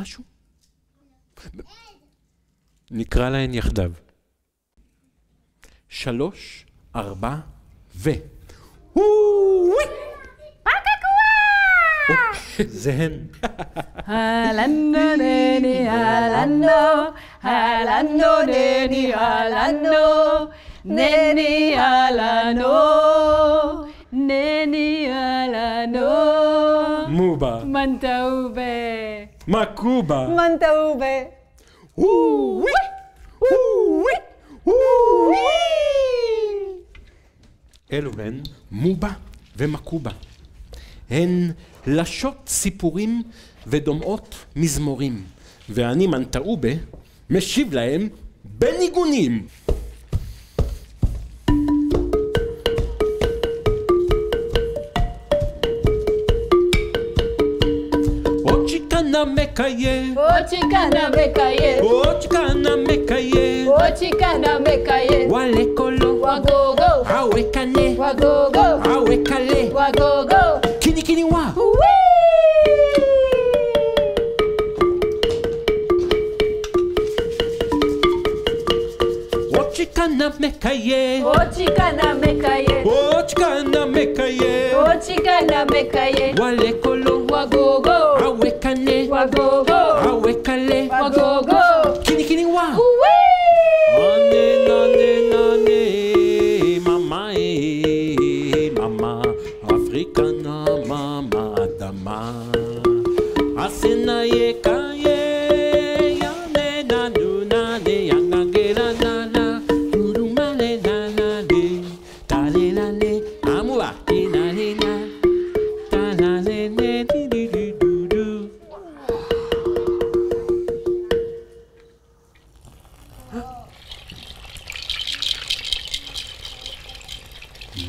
משהו? נקרא להן יחדיו. 3, 4 ו... זה הן. הלנו נני הלנו, הלנו נני הלנו, נני הלנו, נני הלנו. מובה. מנטאובה. מקובה. מנטאובה. אלו הן מובה ומקובה. הן לשות סיפורים ודומעות מזמורים, ואני מנטאובה משיב להם בניגונים. Ochikana mekaye, Ochikana mekaye, ochikana mekaye, Ochikana mekaye, wale kolo, wagogo, awe kane, wagogo, awe kale, wagogo. kini kini wa. Ochikana mekaye, Ochikana mekaye, ochikana mekaye, Ochikana mekaye, wale kolo, wagogo, awe kane, wagogo, awe kale, wagogo. kini kini wa. Ane nane nane mama mama Africana mama dama asena ye kaye ya ne nanu nane yangangela nana urumale nana le tale lale amua inale na talale ne di di di du du.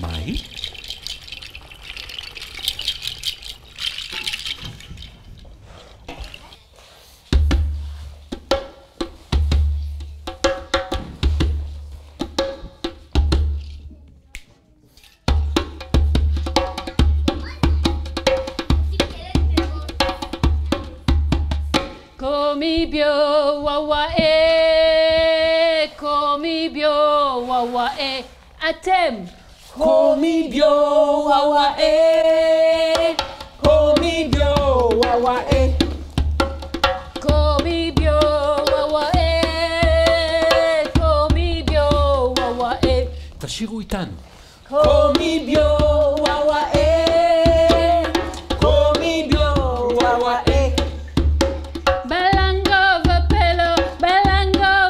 Mai? Komibyo wawa komibyo wawa atem. Komibyo wawa komibyo wawa Komibyo wawa komibyo wawa תשירו איתנו. komibyo wawa komibyo wawa Balango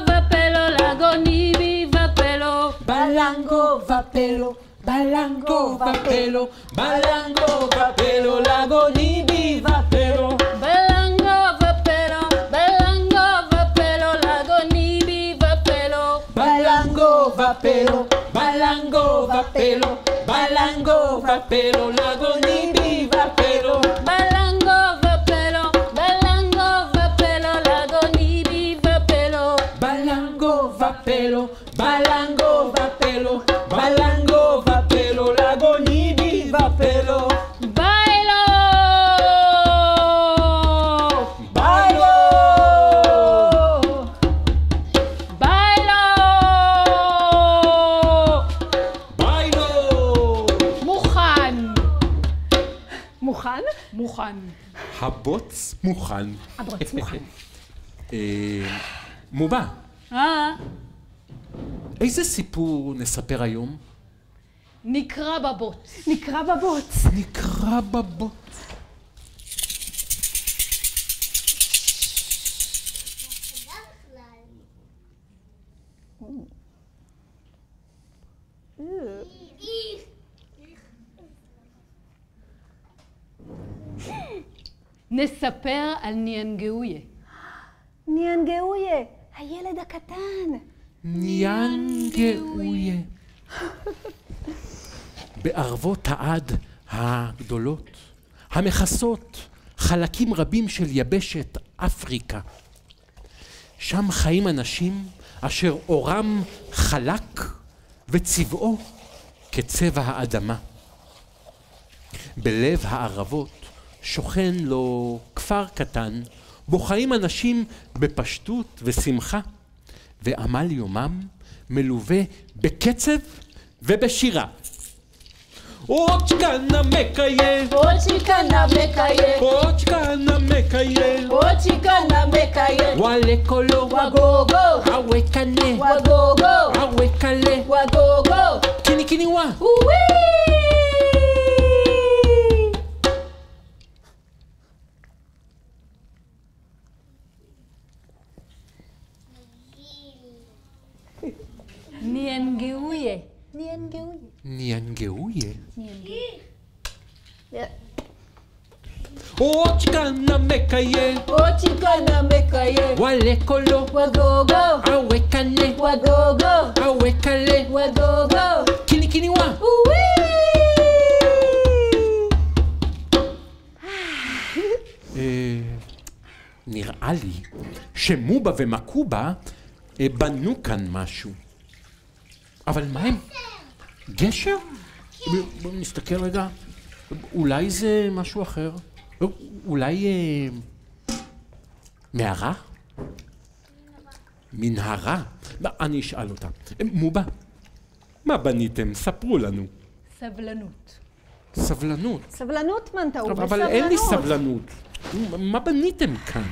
vapelo lagonibi vapelo Balango vapelo, balango vapelo, balango vapelo, lago nibi vapelo. Balango vapelo lagonibi vapelo Balango vapelo, balango vapelo, balango vapelo, lago nibi vapelo. Balango vapelo lagonibi vapelo Balango vapelo, balango vapelo, balango vapelo, lago nibi vapelo. Bailo Bailo! Bailo Bailo! מוכן מוכן? מוכן הבוץ מוכן. הבוץ מוכן מובה, איזה סיפור נספר היום? נקרא בבוץ נקרא בבוץ. נספר על ניאנגאויה. ניאנגאויה, הילד הקטן. ניאנגאויה. בערבות העד הגדולות, המכסות חלקים רבים של יבשת אפריקה. שם חיים אנשים אשר אורם חלק וצבעו כצבע האדמה. בלב הערבות שוכן לו כפר קטן בו חיים אנשים בפשטות ושמחה, ועמל יומם מלווה בקצב ובשירה. Ochkana mekaye, Ochikana mekaye, ochkana mekaye, Ochikana mekaye, wale kolo, Wagogo, awekane, Wagogo, awekale, Wagogo, kini kini wa. Uwi! Niangeuye. Niangeuye. Niangeuye. Niangeuye. Ochkana mekaye, Ochikana mekaye, wale kolo, Wagogo, awekane, Wagogo, awekale, Wagogo, kini kini wa. Uwi! נראה לי שמובה ומקובה בנו כאן משהו. אבל מה הם? גשר? בואו נסתכל רגע. אולי זה משהו אחר? אולי מערה? מנהרה? אני אשאל אותה. מובה, מה בניתם? ספרו לנו. סבלנות. סבלנות. סבלנות, מנטאו, בסבלנות. אבל אין לי סבלנות. מה בניתם כאן?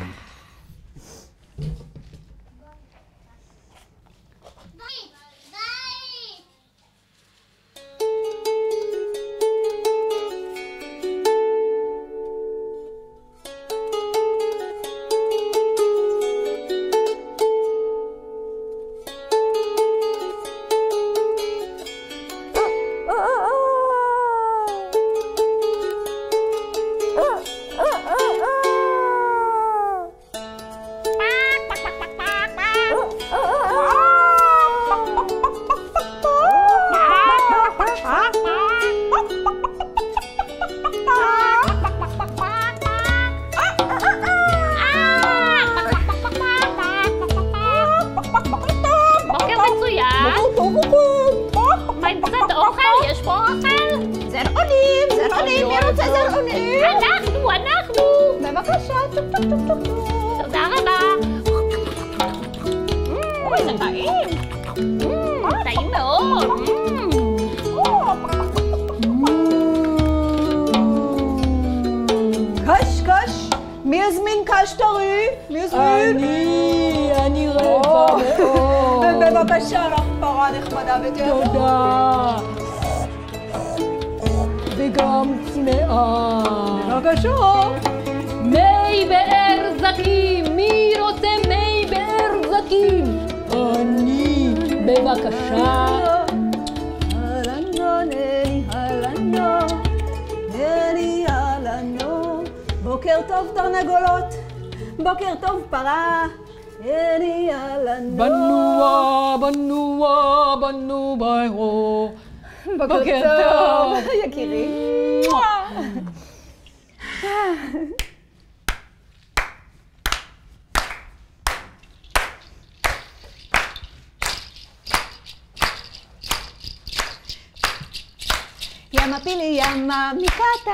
מי הזמין קש טרי? מי הזמין? אני רעבה מאוד. בבקשה, לך פרה נחמדה ותיאבו. תודה. וגם צמאה. בבקשה. מי באר זקים. מי רוצה מי באר זקים? אני. בבקשה. הלנו נלי הלנו. נלי הלנו. בוקר טוב תרנגולות, בוקר טוב פרה, אלי הלנו. בנועה, בנועה, בנועה, בוקר טוב, יקירי. ימה פילי ימה מיקטה,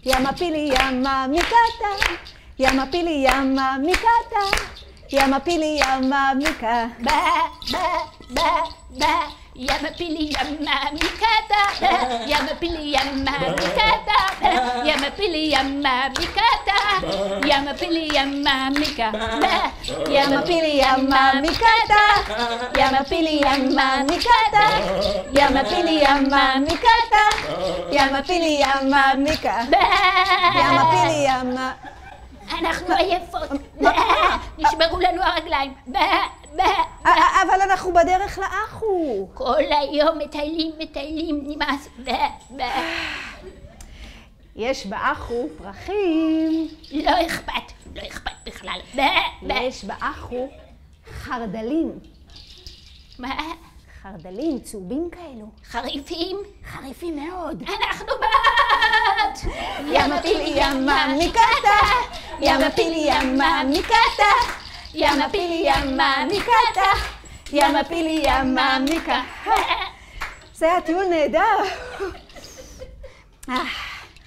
ימה פילי ימה מיקטה, ימה פילי ימה מיקטה, ימה פילי ימה מיקה. ימה פילי ימה מיקטה, ימה פילי ימה מיקטה, ימה פילי ימה מיקטה, ימה פילי ימה מיקה. ימה פילי ימה מיקטה, ימה פילי ימה מיקטה, ימה פילי ימה מיקטה, ימה פילי ימה מיקה. ימה פילי ימה. אנחנו עייפות, נשברו לנו הרגליים. אבל אנחנו בדרך לאחו. כל היום מטיילים, נמאס. יש באחו פרחים. לא אכפת בכלל. יש באחו חרדלים. מה? חרדלים צהובים כאלו. חריפים? חריפים מאוד. אנחנו בת! ימה פילי ימה מיקטה, ימה פילי ימה מיקטה, ימה פילי ימה מיקטה, ימה פילי ימה מיקה. זה היה טיול נהדר.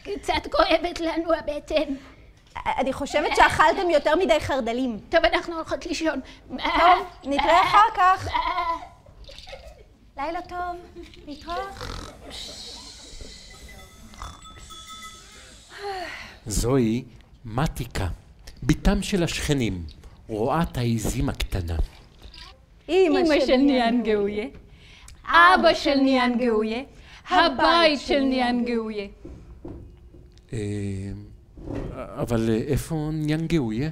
קצת כואבת לנו הבטן. אני חושבת שאכלתם יותר מדי חרדלים. טוב, אנחנו הולכות לישון. טוב, נתראה אחר כך. לילה טוב, נתראה. זוהי מתיקה, ביתם של השכנים, רואת העיזים הקטנה. אמא של ניאן גאויה, אבא של ניאן גאויה, הבית של ניאן גאויה. אבל איפה ניאן גאויה?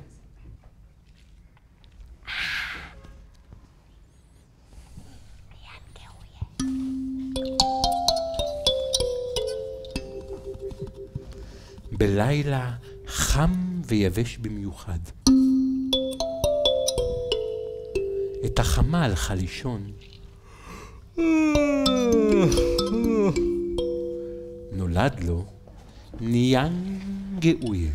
בלילה חם ויבש במיוחד. את החמה הלכה לישון. נולד לו ניאן גאויה.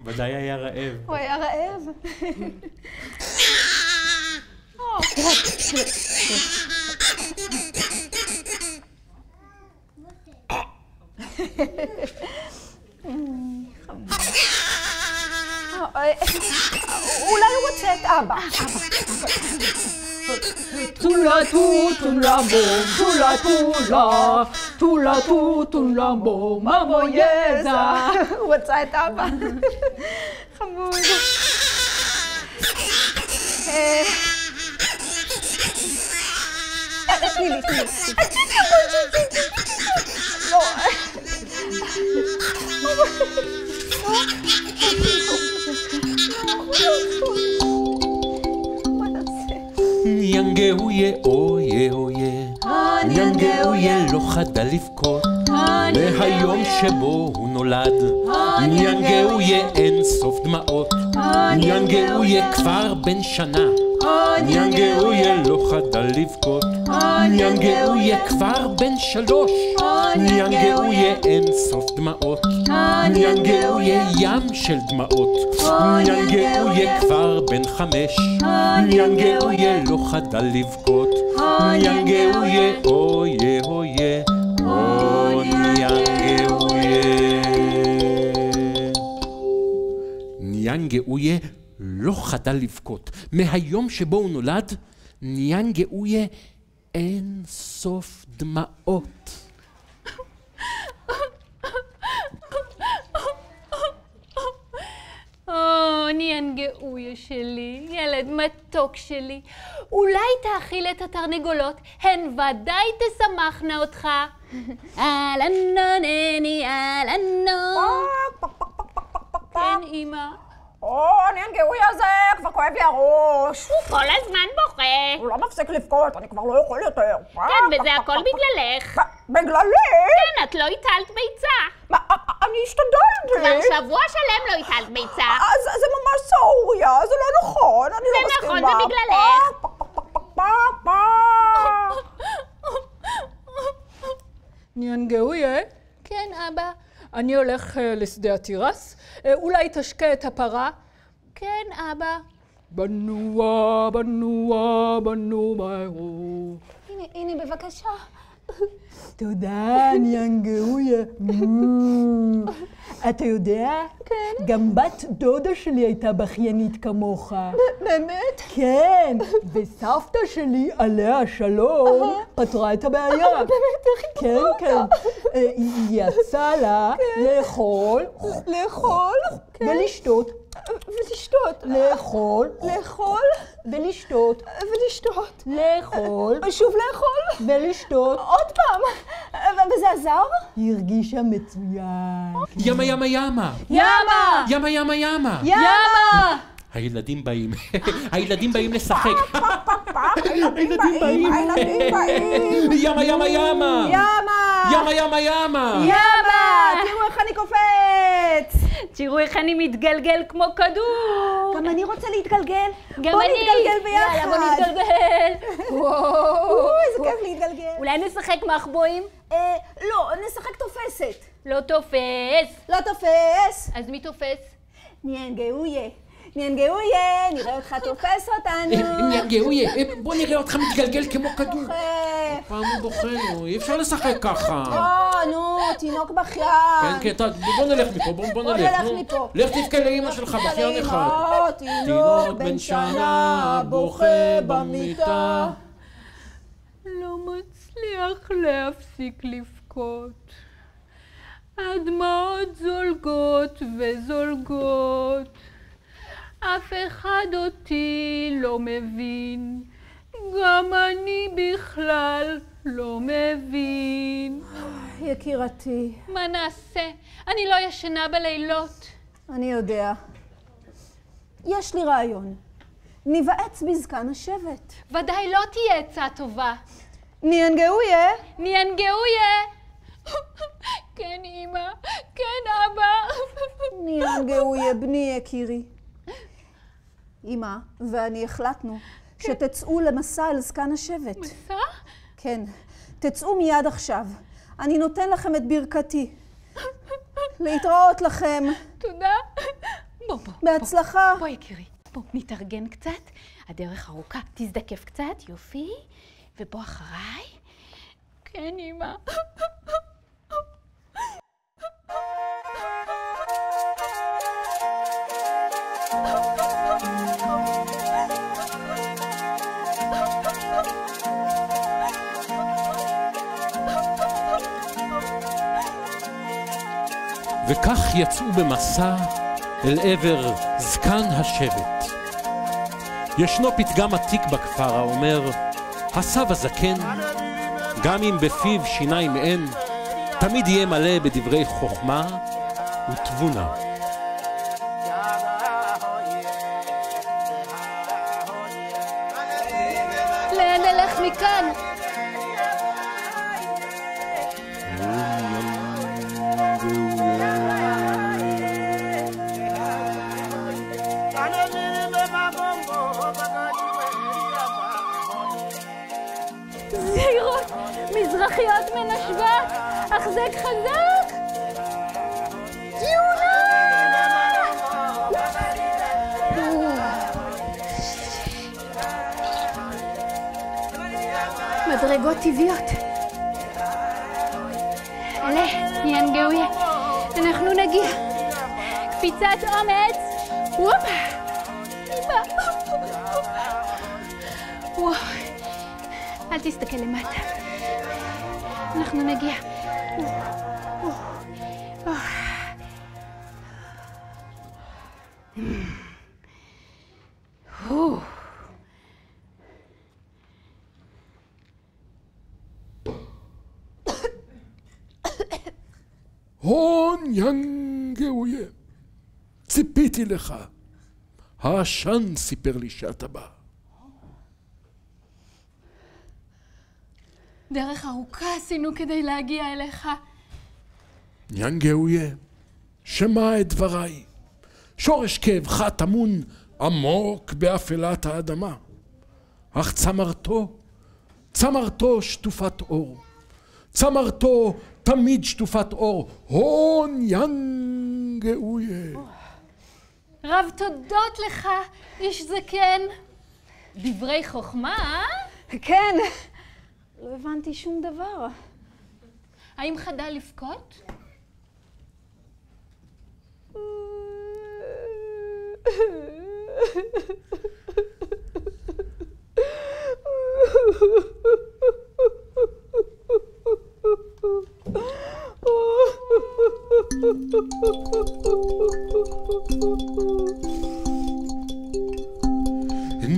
ודאי היה רעב. הוא היה רעב. אולי הוא רוצה את אבא. טולה טולה בום, טולה טולה, טולה טולה בום, מבוא יזע. הוא רצה את אבא. חמוד. תני לי. לא. ניאן גאויה אויה אויה, ניאן גאויה לא חדל לבכות מהיום שבו הוא נולד. ניאן גאויה אין סוף דמעות, ניאן גאויה כבר בן שנה. ניאן גאויה לא חדל לבכות, ניאן גאויה כבר בן 3. ניאן גאויה אין סוף דמעות, ניאן גאויה ים של דמעות. ניאן גאויה כבר בן 5, ניאן גאויה לא חדל לבכות, ניאנגאויה, אויה, אויה, או ניאנגאויה. ניאנגאויה לא חדל לבכות. מהיום שבו הוא נולד, ניאנגאויה אין סוף דמעות. ניאנגאויה שלי, ילד מתוק שלי, אולי תאכיל את התרנגולות, הן ודאי תשמחנה אותך. אלנו נני, אלנו. כן, אמא. ניאנגאויה הזה, כבר כואב לי הראש. הוא כל הזמן בוכה. הוא לא מפסיק לבכות, אני כבר לא יכול יותר. כן, וזה הכל בגללך. בגללי? כן, את לא הטלת ביצה. אני השתדלתי. כבר שבוע שלם לא הטלת ביצה. זה ממש סעוריה, זה לא נכון, אני לא מסכימה. זה נכון, זה בגללך. ניאנגאויה? כן, אבא. אני הולך לשדה התירס, אולי תשקה את הפרה? כן, אבא. בנוע, בנוע, בנוע. הנה, בבקשה. תודה, ניאנגאויה. אתה יודע? כן. גם בת דודה שלי הייתה בכיינית כמוך. באמת? כן, וסבתא שלי, עליה השלום, פתרה את הבעיה. באמת, איך היא כן, כן. היא יצאה לה לאכול. לאכול? ולשתות. ולשתות. לאכול. לאכול? ולשתות. ולשתות. לאכול. שוב לאכול? ולשתות. עוד פעם. וזה עזר? היא הרגישה מצוין. ימה, ימה, ימה. ימה! ימה, ימה, ימה. ימה! הילדים באים. הילדים באים לשחק. הילדים באים. ימה, ימה, ימה. ימה! ימה, ימה, ימה. ימה! תראו איך אני קופץ! תראו איך אני מתגלגל כמו כדור. גם אני רוצה להתגלגל. גם בוא אני. נתגלגל ביחד. יאללה, בוא נתגלגל. וואו. איזה כיף להתגלגל. אולי נשחק מחבואים? לא, נשחק תופסת. לא תופס. לא תופס. אז מי תופס? ניאנגאויה. ניאנגאויה, נראה אותך תופס אותנו. ניאנגאויה, בוא נראה אותך מתגלגל כמו כדור. בוכה. פעם הוא בוכה לו, אי אפשר לשחק ככה. נו, תינוק בכיין. כן, כן, בוא נלך מפה, בוא נלך. נלך מפה. לך תבכה לאמא שלך, בכיין אחד. תינוק בן שנה בוכה במיטה. לא מצליח להפסיק לבכות. הדמעות זולגות וזולגות. אף אחד אותי לא מבין. גם אני בכלל לא מבין. יקירתי, מה נעשה? אני לא ישנה בלילות. אני יודע. יש לי רעיון. ניוועץ בזקן השבט. ודאי לא תהיה עצה טובה. ניאנגאויה. ניאנגאויה. כן, אמא. כן, אבא. ניאנגאויה, בני יקירי. אמא ואני החלטנו שתצאו למסע אל זקן השבט. מסע? כן, תצאו מיד עכשיו. אני נותן לכם את ברכתי. להתראות לכם. תודה. בוא. בהצלחה. בוא יקירי. בוא, נתארגן קצת. הדרך ארוכה. תזדקף קצת, יופי. ובוא אחריי. כן, אמא. וכך יצאו במסע אל עבר זקן השבט. ישנו פתגם עתיק בכפר האומר, הסב הזקן, גם אם בפיו שיניים אין, תמיד יהיה מלא בדברי חוכמה ותבונה. לאן נלך מכאן? זהירות, מזרחיות מנשבות, החזק חזק. תנועות טבעיות. אלה, ינגאויה, אנחנו נגיע. קפיצת אומץ. הופה. וואו. אל תסתכל למטה. אנחנו נגיע. הון ינגאויה, ציפיתי לך. העשן סיפר לי שאתה בא. דרך ארוכה עשינו כדי להגיע אליך. ינגאויה, שמע את דבריי. שורש כאבך טמון עמוק באפלת האדמה. אך צמרתו שטופת אור. צמרתו תמיד שטופת אור. הון ינגאויה. רב תודות לך, איש זקן. דברי חוכמה? כן, לא הבנתי שום דבר. האם חדל לבכות?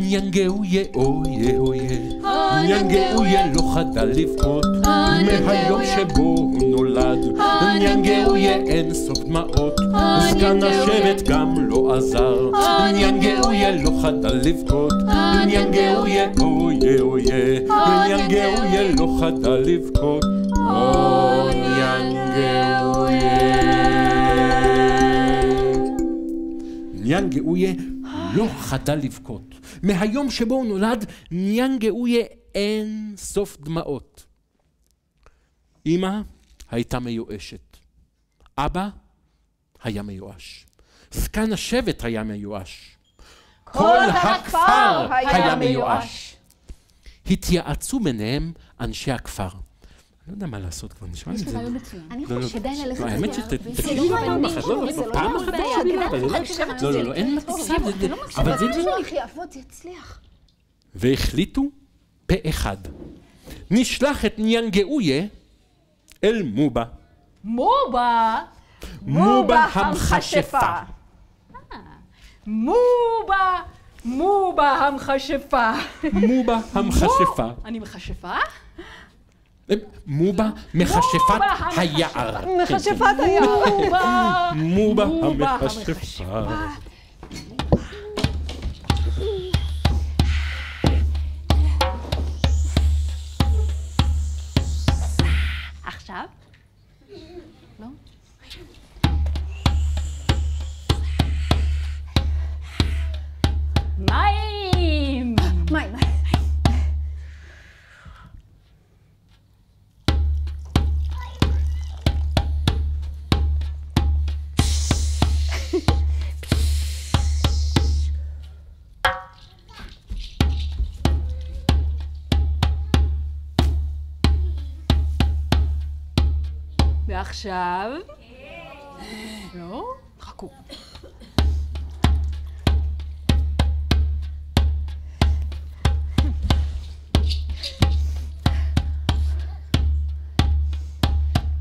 ינגאויה אויה אויה, ינגאויה לא חדל לבכות מהיום שבו הוא נולד. ינגאויה אין סוף דמעות, זקן השבט גם לא עזר. ינגאויה לא חדל לבכות, ינגאויה אויה אויה, ינגאויה לא חדל לבכות. ינגאויה לא חדל לבכות. מהיום שבו הוא נולד, ינגאויה אין סוף דמעות. אמא הייתה מיואשת. אבא היה מיואש. זקן השבט היה מיואש. כל הכפר היה מיואש. התייעצו ביניהם אנשי הכפר. אני לא יודע מה לעשות כבר, נשמע לי זה. אני חושבת שדי ללכת. האמת שתקשיבי פעם אחת, פעם אחת לא, אין מצב, אבל זה יעבוד, זה יצליח. והחליטו פה אחד. נשלח את ינגאויה אל מובה. מובה? מובה המכשפה. מובה המכשפה. מובה המכשפה. אני מכשפה? מובה מכשפת היער. מכשפת היער. מובה המכשפה. עכשיו? לא? מים! מים. ועכשיו? לא? חכו.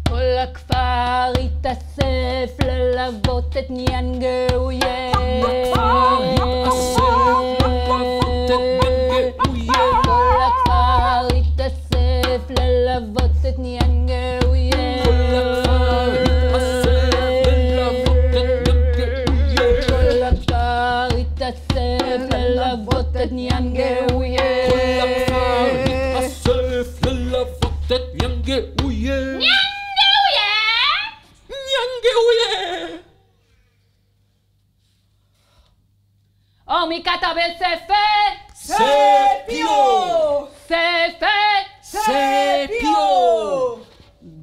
כל הכפר התאסף ללוות את ינגאויה. כל הכפר התאסף ללוות את ינגאויה. כל הכפר התאסף ללוות את ינגאויה. התאסף ללוות את ינגאויה. או מי כתב בספר? ספיו! ספר!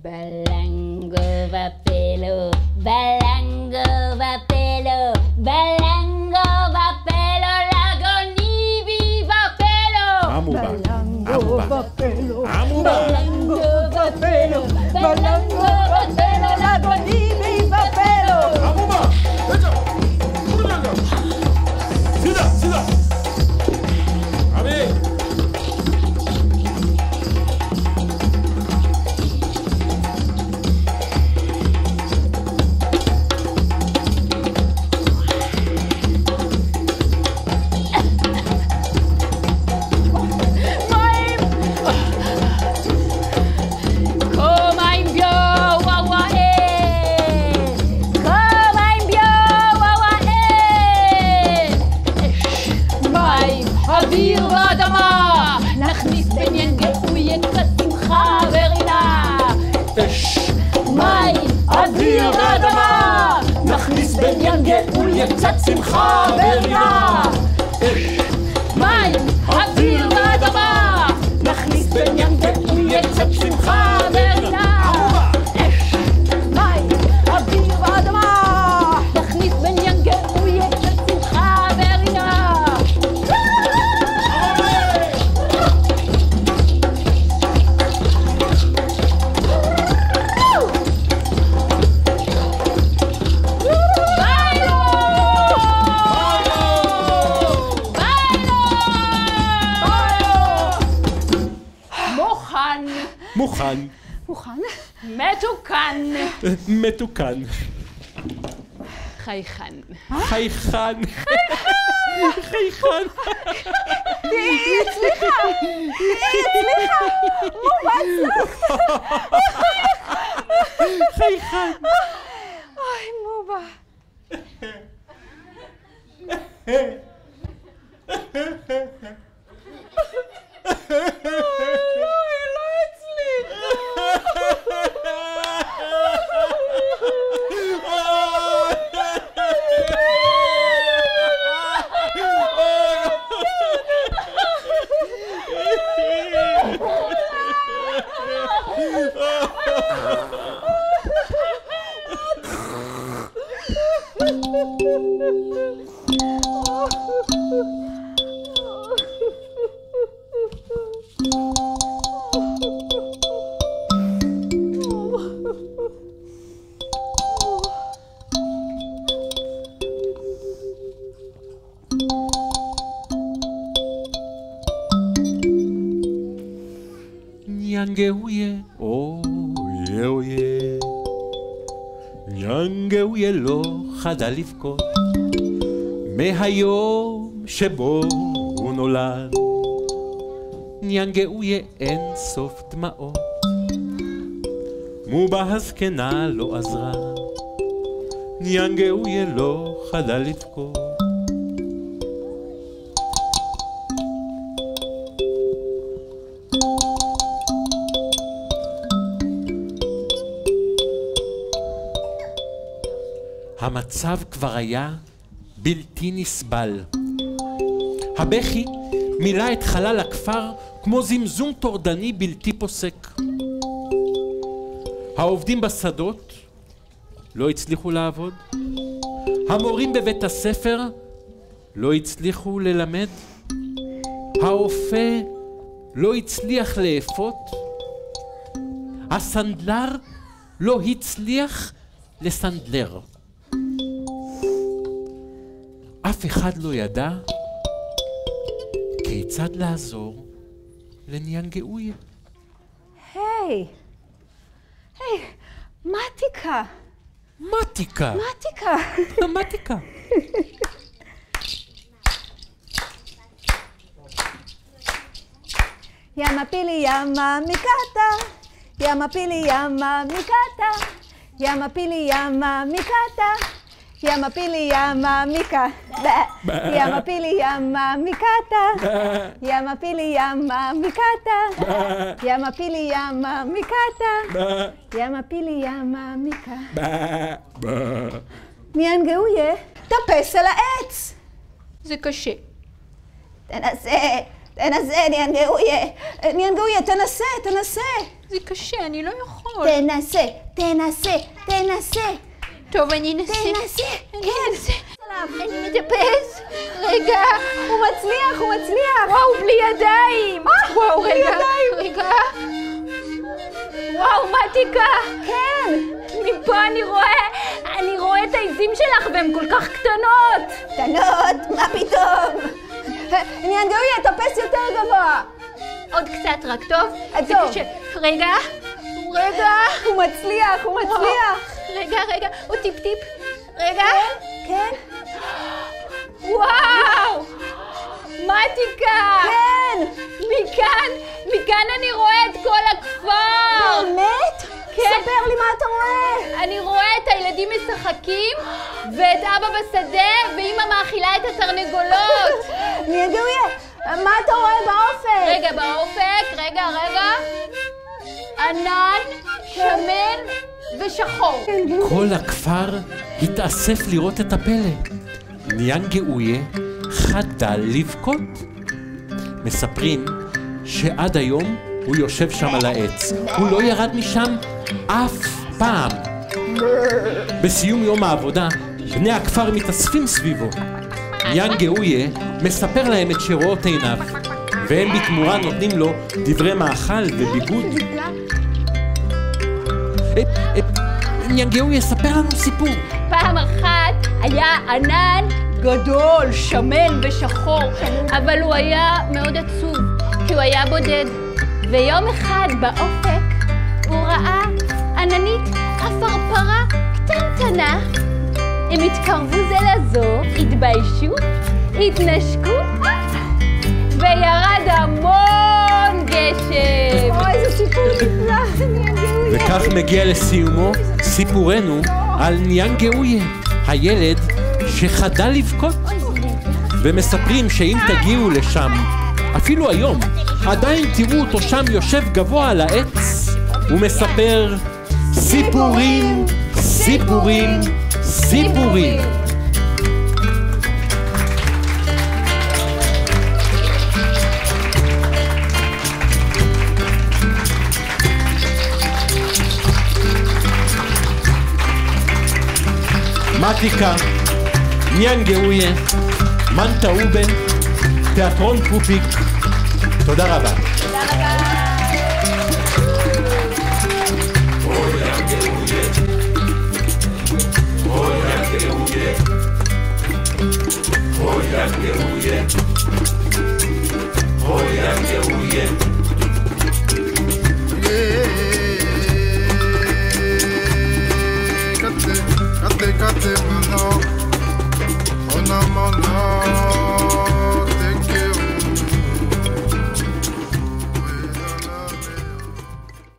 Balango va pelo, balango va pelo, balango va pelo, lagoni viva pelo. המובה. בלנגו בפלו, בלנגו ופלו, בלנגו ופלו, לבונים ופלו. עמומה, בטח, כולנו. סידה, סידה. עמי. אוויר ואדמה, נכניס בין ינגעויה קצת שמחה ורינה. אש, מים, אוויר ואדמה, נכניס בין ינגעויה קצת שמחה ורינה. אש, מים, אוויר ואדמה, נכניס בין ינגעויה קצת שמחה ורינה. אש, מים, אוויר ואדמה, נכניס בין ינגעויה קצת שמחה ורינה. מוכן. מוכן? מתוקן. מתוקן. חייכן. חייכן. חייכן. היא הצליחה! היא הצליחה! מובה הצלחת! חייכן. אוי, מובה. ניאנגאויה, אויה אויה, ניאנגאויה לא חדל לבכות מהיום שבו הוא נולד. ניאנגאויה אין סוף דמעות, מובה הזקנה לא עזרה. ניאנגאויה לא חדל לבכות. המצב כבר היה בלתי נסבל. הבכי מילא את חלל הכפר כמו זמזום טורדני בלתי פוסק. העובדים בשדות לא הצליחו לעבוד. המורים בבית הספר לא הצליחו ללמד. האופה לא הצליח לאפות. הסנדלר לא הצליח לסנדלר. אף אחד לא ידע כיצד לעזור לניאנגאויה. היי, מתיקה. מתיקה. מתיקה. מתיקה. ימה פילי ימה מקטה, ימה פילי ימה מקטה, ימה פילי ימה מקטה, ימה פילי ימה מקטה, ימה פילי ימה מקטה, ימה פילי ימה מקטה, ימה פילי ימה מקטה, ימה פילי ימה מקטה. ניאנגאויה, טפס על העץ. זה קשה. תנסה, ניאנגאויה. ניאנגאויה, תנסה. זה קשה, אני לא יכול. תנסה. טוב, אני אנסה. כן. אני מטפס. רגע. הוא מצליח. וואו, בלי ידיים. וואו, רגע. וואו, מתיקה! כן! מפה אני רואה את העיזים שלך והן כל כך קטנות! קטנות? מה פתאום? ניאנגאויה, תופס יותר גבוה! עוד קצת רק, טוב? זה טוב. קשה. רגע. הוא מצליח! רגע, הוא טיפ-טיפ. רגע. כן? וואו! מתיקה! כן! מכאן אני רואה את כל הכפר! באמת? כן. ספר לי מה אתה רואה! אני רואה את הילדים משחקים, ואת אבא בשדה, ואמא מאכילה את התרנגולות. ניאנגאויה, מה אתה רואה באופק? רגע, באופק, רגע. ענן, שמן ושחור. כל הכפר התאסף לראות את הפלא. ניאנגאויה חדל לבכות. מספרים שעד היום הוא יושב שם על העץ. הוא לא ירד משם אף פעם. בסיום יום העבודה, בני הכפר מתאספים סביבו. ניאנגאויה מספר להם את שרואות עיניו, והם בתמורה נותנים לו דברי מאכל וביגוד. ניאנגאויה, ספר לנו סיפור. פעם אחת היה ענן גדול, שמן ושחור, אבל הוא היה מאוד עצוב, כי הוא היה בודד. ויום אחד באופק הוא ראה עננית עפרפרה קטנטנה. הם התקרבו זה לזו, התביישו, התנשקו, וירד המון גשם. אוי, איזה סיפור נפלא, ניאנגאויה. וכך מגיע לסיומו סיפורנו על ניאנגאויה, הילד שחדל לבכות. ומספרים שאם תגיעו לשם, אפילו היום, עדיין תראו אותו שם יושב גבוה על העץ ומספר סיפורים, סיפורים, סיפורים. מתיקה, ניאנגאויה, מנטאובה, תיאטרון פופיק. תודה רבה. Kate